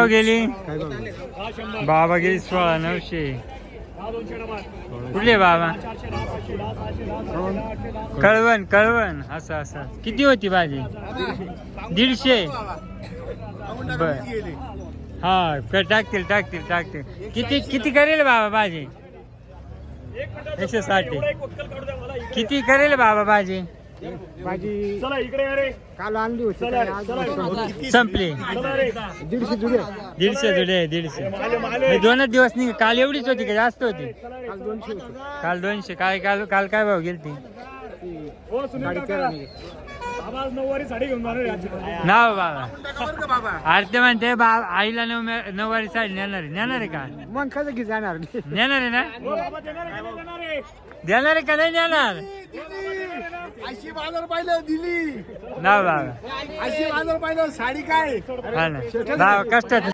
भाव गेली बाबा गेली 16,900. कुठले बाबा कळवण असं असं. किती होती भाजी 150. बर हा टाकतील. किती करेल बाबा भाजी 160. किती करेल बाबा भाजी चला इकडे अरे काल आणली होती संपली. 150 जुडे 150 हे 2 दिवस नाही. काल एवढीच होती का जास्त होती काल 200 होते. काल 200. काल काय भाव गेली ती हो सुनील काका आवाज 9वारी साडी घेऊन जाणार आहे. नाव बाबा आरती म्हणते आईला 9वारी साडी नेणार आहे का मग कसं की जाणार नेणार आहे ना हो बाबा देणार आहे का नाही देणार आहे? देणार आहे का नाही देणार 80,000 पाहिलं दिली. नाव बाबा 80,000 पाहिलं साडी काय हा ना बाबा कष्टाचं